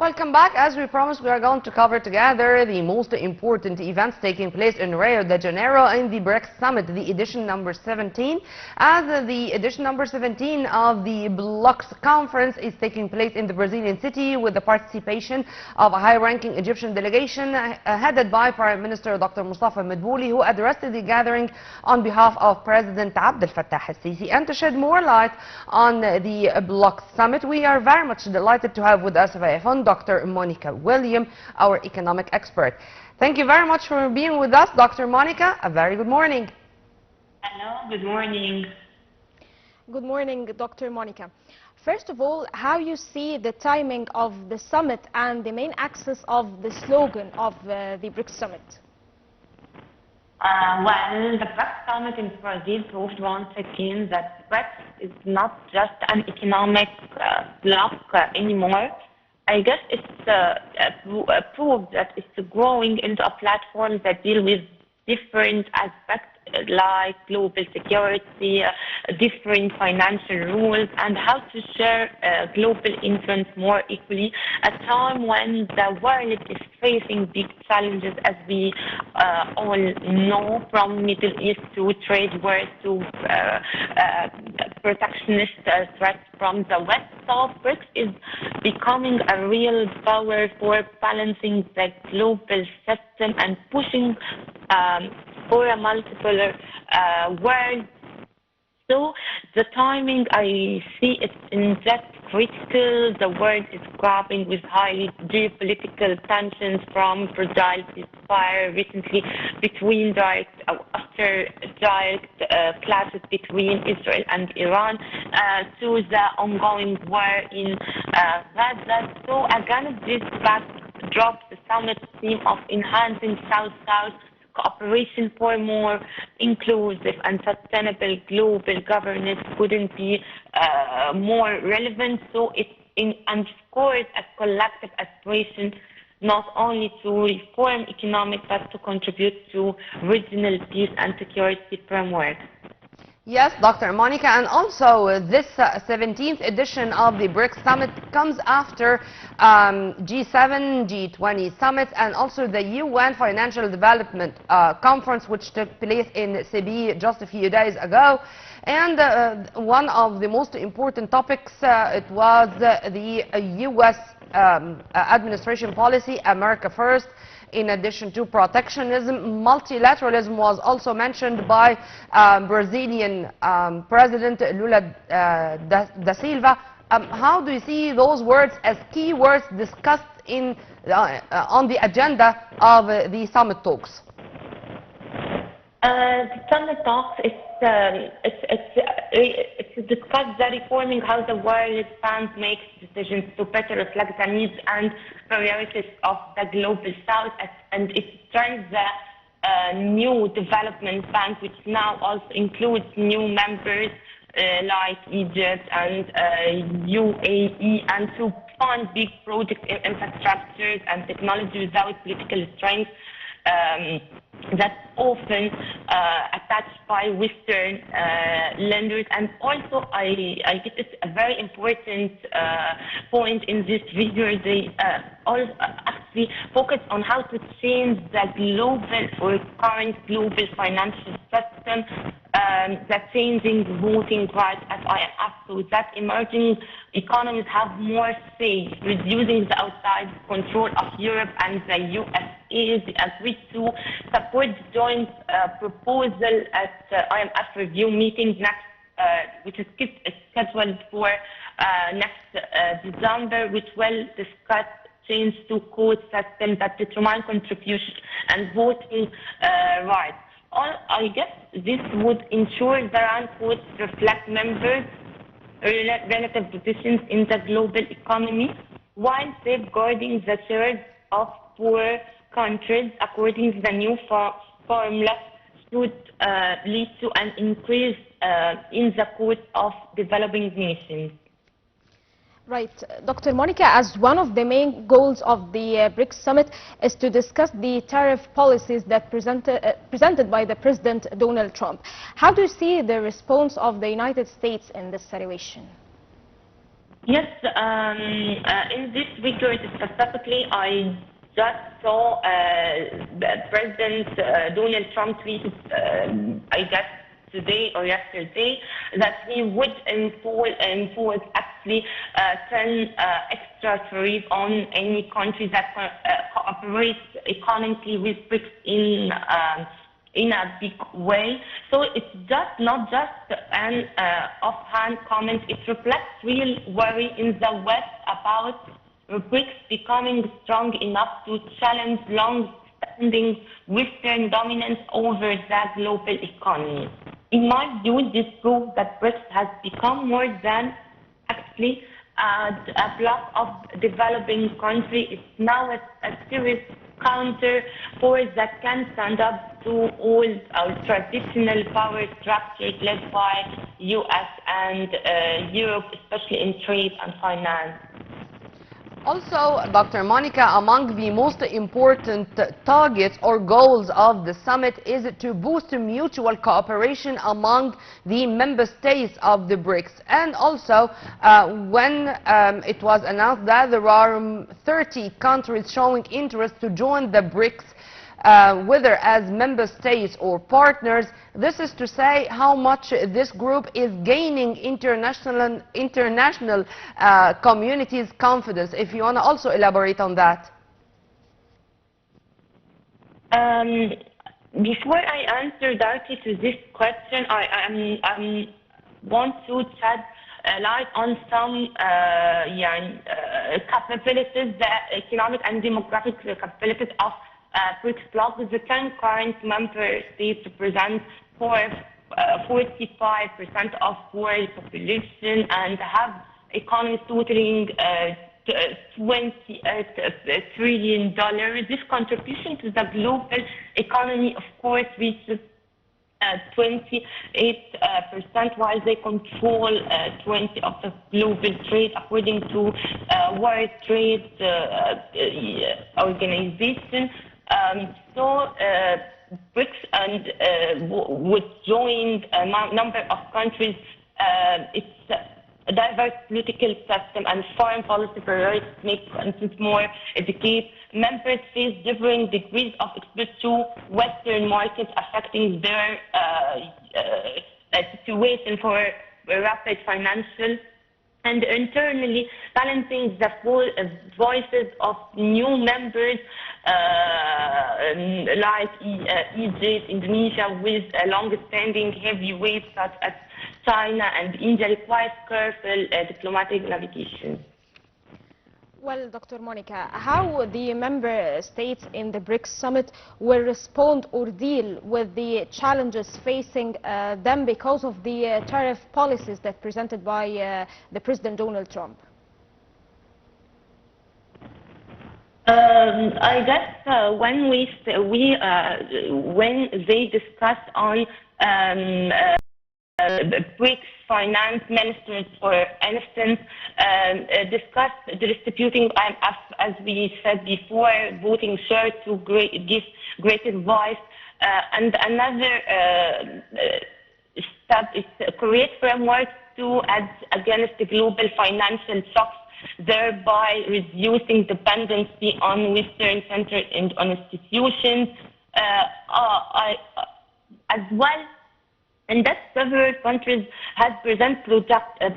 welcome back. As we promised, we are going to cover together the most important events taking place in Rio de Janeiro in the BRICS Summit, the edition number 17. As the edition number 17 of the BRICS conference is taking place in the Brazilian city with the participation of a high-ranking Egyptian delegation headed by Prime Minister Dr. Mustafa Madbouli, who addressed the gathering on behalf of President Abdel Fattah al-Sisi. And to shed more light on the BRICS Summit, we are very much delighted to have with us via phone Dr. Monica Wiiliam, our economic expert. Thank you very much for being with us, Dr. Monica. A very good morning. Hello, good morning. Good morning, Dr. Monica. First of all, how you see the timing of the summit and the main axis of the slogan of the BRICS Summit? Well, the BRICS Summit in Brazil proved once again that BRICS is not just an economic bloc anymore. I guess it's proved that it's growing into a platform that deals with different aspects like global security, different financial rules, and how to share global influence more equally at a time when the world is facing big challenges, as we all know, from Middle East to trade wars to protectionist threats from the West. So BRICS is becoming a real power for balancing the global system and pushing for a multipolar world. So the timing, I see it in that critical. The world is grappling with highly geopolitical tensions, from fragile ceasefire recently between after direct clashes between Israel and Iran to the ongoing war in Gaza. So against this backdrop, the summit theme of enhancing South-South cooperation for more inclusive and sustainable global governance couldn't be more relevant. So it underscores a collective aspiration not only to reform economic but to contribute to regional peace and security framework. Yes, Dr. Monica, and also this 17th edition of the BRICS Summit comes after G7, G20 summits, and also the UN Financial Development Conference, which took place in Seville just a few days ago. And one of the most important topics, it was the U.S. administration policy, America First. In addition to protectionism, multilateralism was also mentioned by Brazilian President Lula da Silva. How do you see those words as key words discussed on the agenda of the summit talks? The summit talks, it's to discuss the reforming how the world stands, makes decisions to better reflect the needs and priorities of the global south, and it turns the new development bank, which now also includes new members like Egypt and UAE, and to fund big project infrastructures and technology without political strength. That's often attached by Western lenders. And also, I guess it's a very important point in this video. They also actually focus on how to change the global or current global financial system, the changing voting rights at IMF, so that emerging economies have more say, reducing the outside control of Europe and the USA. They agreed to support the joint proposal at IMF review meeting next, which is scheduled for next December, which will discuss change to code system that determine contribution and voting rights. I guess this would ensure the round codes reflect members' relative positions in the global economy while safeguarding the shares of poor countries. According to the new formula, should lead to an increase in the cost of developing nations. Right. Dr. Monica, as one of the main goals of the BRICS Summit is to discuss the tariff policies that presented by the President Donald Trump. How do you see the response of the United States in this situation? Yes, in this report specifically, I just saw President Donald Trump tweeted, I guess today or yesterday, that he would impose actually 10 extra tariff on any country that cooperates economically with BRICS in a big way. So it's just not just an offhand comment. It reflects real worry in the West about BRICS becoming strong enough to challenge long-standing Western dominance over the global economy. In my view, this proves that BRICS has become more than actually a block of developing countries. It's now a serious counter force that can stand up to all our traditional power structures led by US and Europe, especially in trade and finance. Also, Dr. Monica, among the most important targets or goals of the summit is to boost mutual cooperation among the member states of the BRICS. And also, when it was announced that there are 30 countries showing interest to join the BRICS, whether as member states or partners, this is to say how much this group is gaining international community's confidence. If you want to also elaborate on that. Before I answer directly to this question, I want to shed light on some capabilities, the economic and demographic capabilities of BRICS bloc. The 10 current member states represent 45% of world population and have economies totaling $28 trillion. This contribution to the global economy, of course, reaches 28%, while they control 20% of the global trade, according to World Trade Organization. So BRICS and would join a number of countries. It's a diverse political system and foreign policy priorities make countries more educated. Members face differing degrees of exposure to Western markets, affecting their situation for rapid financial and internally balancing the voices of new members like Egypt, Indonesia, with long-standing heavyweights such as China and India requires careful diplomatic navigation. Well, Dr. Monica, how the member states in the BRICS summit will respond or deal with the challenges facing them because of the tariff policies that presented by the President Donald Trump? I guess when they discuss on BRICS finance ministers, for instance, discussed distributing IMF, as we said before, voting share to give greater voice. And another step is to create framework to add against the global financial shocks, thereby reducing dependency on Western-centered institutions. As well, and that several countries have presented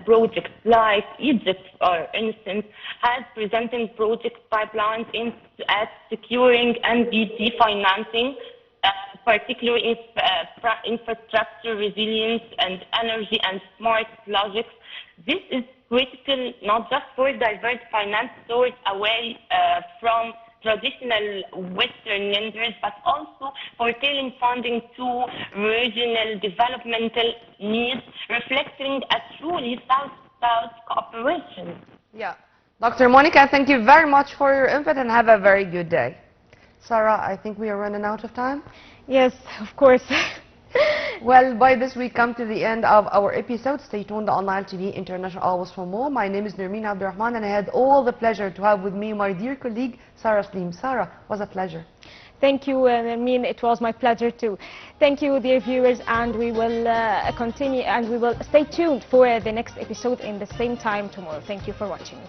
projects like Egypt, for instance, has presented project pipelines at securing NBT financing, particularly infrastructure resilience and energy and smart logics. This is critical not just for diverse finance source away from traditional Western lenders, but also for tailoring funding to regional developmental needs, reflecting a truly South-South cooperation. Yeah. Dr. Monica, thank you very much for your input and have a very good day. Sarah, I think we are running out of time. Yes, of course. Well, by this we come to the end of our episode. Stay tuned on Nile TV International always for more. My name is Nermeen Abdurrahman and I had all the pleasure to have with me my dear colleague Sarah Slim. Sarah, was a pleasure. Thank you, I mean, it was my pleasure too. Thank you, dear viewers, and we will continue and we will stay tuned for the next episode in the same time tomorrow. Thank you for watching.